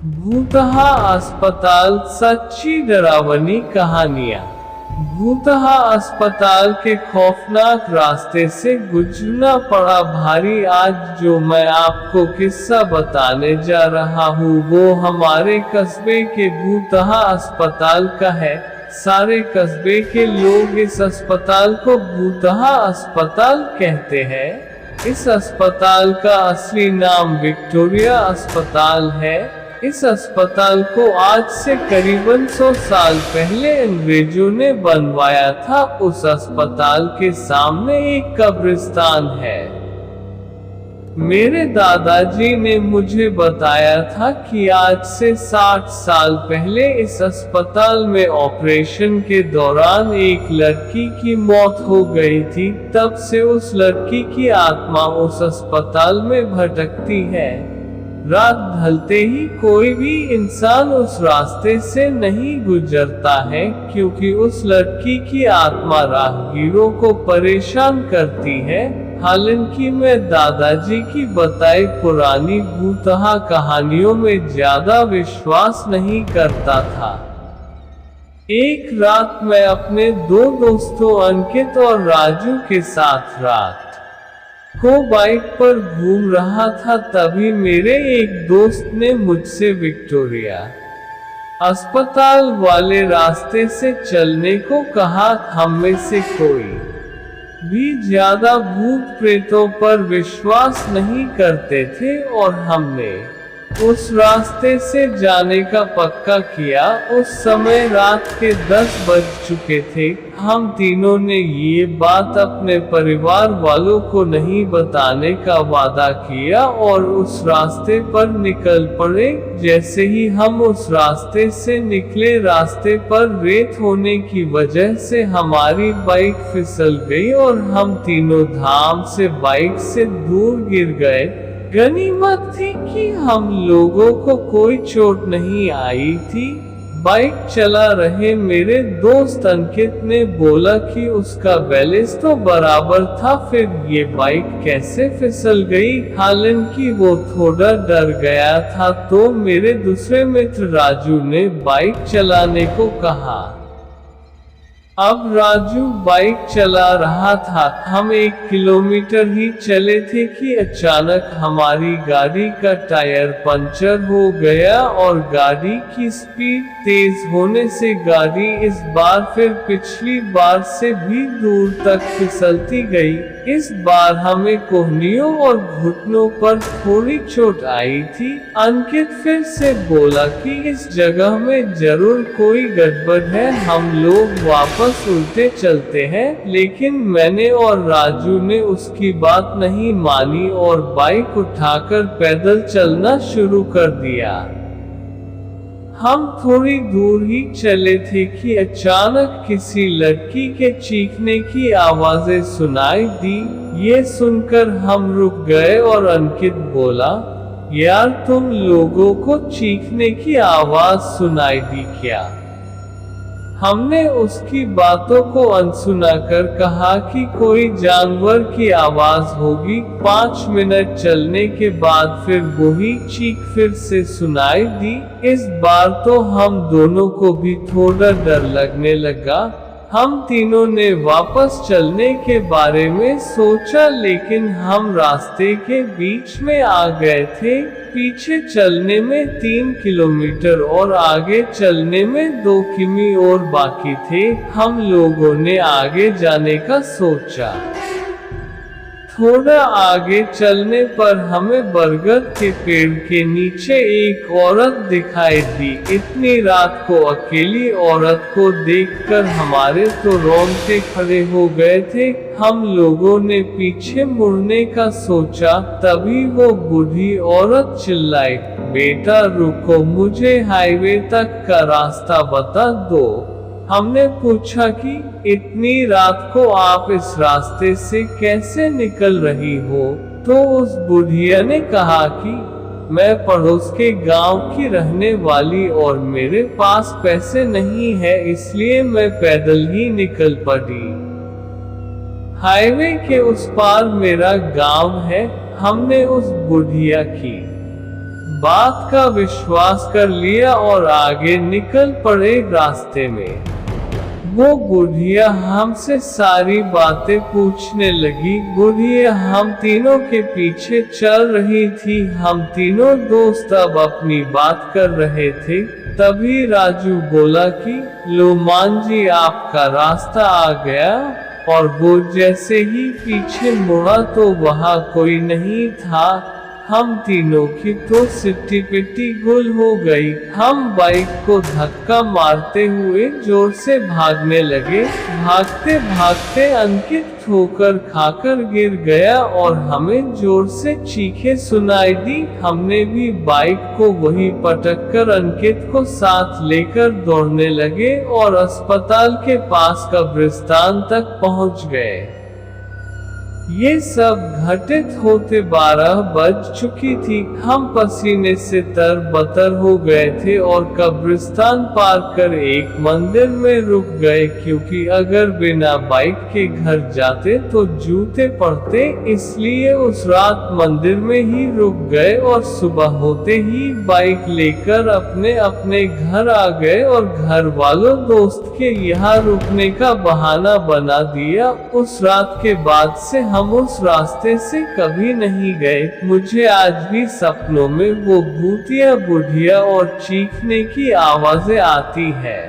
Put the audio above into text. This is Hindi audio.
भूतहा अस्पताल सच्ची डरावनी कहानियां। भूतहा अस्पताल के खौफनाक रास्ते से गुजरना पड़ा भारी। आज जो मैं आपको किस्सा बताने जा रहा हूँ वो हमारे कस्बे के भूतहा अस्पताल का है। सारे कस्बे के लोग इस अस्पताल को भूतहा अस्पताल कहते हैं। इस अस्पताल का असली नाम विक्टोरिया अस्पताल है। इस अस्पताल को आज से करीबन 100 साल पहले अंग्रेजों ने बनवाया था। उस अस्पताल के सामने एक कब्रिस्तान है। मेरे दादाजी ने मुझे बताया था कि आज से 60 साल पहले इस अस्पताल में ऑपरेशन के दौरान एक लड़की की मौत हो गई थी। तब से उस लड़की की आत्मा उस अस्पताल में भटकती है। रात ढलते ही कोई भी इंसान उस रास्ते से नहीं गुजरता है, क्योंकि उस लड़की की आत्मा राहगीरों को परेशान करती है। हालांकि मैं दादाजी की बताई पुरानी भूतहा कहानियों में ज्यादा विश्वास नहीं करता था। एक रात मैं अपने दो दोस्तों अंकित और राजू के साथ रात को बाइक पर घूम रहा था। तभी मेरे एक दोस्त ने मुझसे विक्टोरिया अस्पताल वाले रास्ते से चलने को कहा। हम में से कोई भी ज्यादा भूत प्रेतों पर विश्वास नहीं करते थे और हमने उस रास्ते से जाने का पक्का किया। उस समय रात के 10 बज चुके थे। हम तीनों ने ये बात अपने परिवार वालों को नहीं बताने का वादा किया और उस रास्ते पर निकल पड़े। जैसे ही हम उस रास्ते से निकले, रास्ते पर रेत होने की वजह से हमारी बाइक फिसल गई और हम तीनों धाम से बाइक से दूर गिर गए। गनीमत थी कि हम लोगों को कोई चोट नहीं आई थी। बाइक चला रहे मेरे दोस्त अंकित ने बोला कि उसका बैलेंस तो बराबर था, फिर ये बाइक कैसे फिसल गई। हालांकि वो थोड़ा डर गया था, तो मेरे दूसरे मित्र राजू ने बाइक चलाने को कहा। अब राजू बाइक चला रहा था। हम 1 किलोमीटर ही चले थे कि अचानक हमारी गाड़ी का टायर पंचर हो गया और गाड़ी की स्पीड तेज होने से गाड़ी इस बार फिर पिछली बार से भी दूर तक फिसलती गई। इस बार हमें कोहनियों और घुटनों पर थोड़ी चोट आई थी। अंकित फिर से बोला कि इस जगह में जरूर कोई गड़बड़ है, हम लोग वापस उल्टे चलते हैं। लेकिन मैंने और राजू ने उसकी बात नहीं मानी और बाइक उठाकर पैदल चलना शुरू कर दिया। हम थोड़ी दूर ही चले थे कि अचानक किसी लड़की के चीखने की आवाजें सुनाई दी। ये सुनकर हम रुक गए और अंकित बोला, यार तुम लोगों को चीखने की आवाज सुनाई दी क्या? हमने उसकी बातों को अनसुना कर कहा कि कोई जानवर की आवाज होगी। 5 मिनट चलने के बाद फिर वही चीख फिर से सुनाई दी। इस बार तो हम दोनों को भी थोड़ा डर लगने लगा। हम तीनों ने वापस चलने के बारे में सोचा, लेकिन हम रास्ते के बीच में आ गए थे। पीछे चलने में 3 किलोमीटर और आगे चलने में 2 किमी और बाकी थे। हम लोगों ने आगे जाने का सोचा। थोड़ा आगे चलने पर हमें बरगद के पेड़ के नीचे एक औरत दिखाई दी। इतनी रात को अकेली औरत को देखकर हमारे तो रोंगटे खड़े हो गए थे। हम लोगों ने पीछे मुड़ने का सोचा, तभी वो बूढ़ी औरत चिल्लाई, बेटा रुको, मुझे हाईवे तक का रास्ता बता दो। हमने पूछा कि इतनी रात को आप इस रास्ते से कैसे निकल रही हो? तो उस बुढ़िया ने कहा कि मैं पड़ोस के गांव की रहने वाली और मेरे पास पैसे नहीं है, इसलिए मैं पैदल ही निकल पड़ी। हाईवे के उस पार मेरा गांव है। हमने उस बुढ़िया की बात का विश्वास कर लिया और आगे निकल पड़े रास्ते में। वो बुढ़िया हमसे सारी बातें पूछने लगी। बुढ़िया हम तीनों के पीछे चल रही थी। हम तीनों दोस्त अब अपनी बात कर रहे थे। तभी राजू बोला कि लो मान जी आपका रास्ता आ गया। और वो जैसे ही पीछे मुड़ा तो वहाँ कोई नहीं था। हम तीनों की तो सिट्टी पिट्टी गुल हो गई। हम बाइक को धक्का मारते हुए जोर से भागने लगे। भागते भागते अंकित ठोकर खाकर गिर गया और हमें जोर से चीखें सुनाई दी। हमने भी बाइक को वहीं पटककर अंकित को साथ लेकर दौड़ने लगे और अस्पताल के पास कब्रिस्तान तक पहुंच गए। ये सब घटित होते 12 बज चुकी थी। हम पसीने से तरबतर हो गए थे और कब्रिस्तान पार कर एक मंदिर में रुक गए, क्योंकि अगर बिना बाइक के घर जाते तो जूते पड़ते। इसलिए उस रात मंदिर में ही रुक गए और सुबह होते ही बाइक लेकर अपने अपने घर आ गए और घर वालों दोस्त के यहाँ रुकने का बहाना बना दिया। उस रात के बाद से हम उस रास्ते से कभी नहीं गए। मुझे आज भी सपनों में वो भूतिया बुढ़िया और चीखने की आवाजें आती है।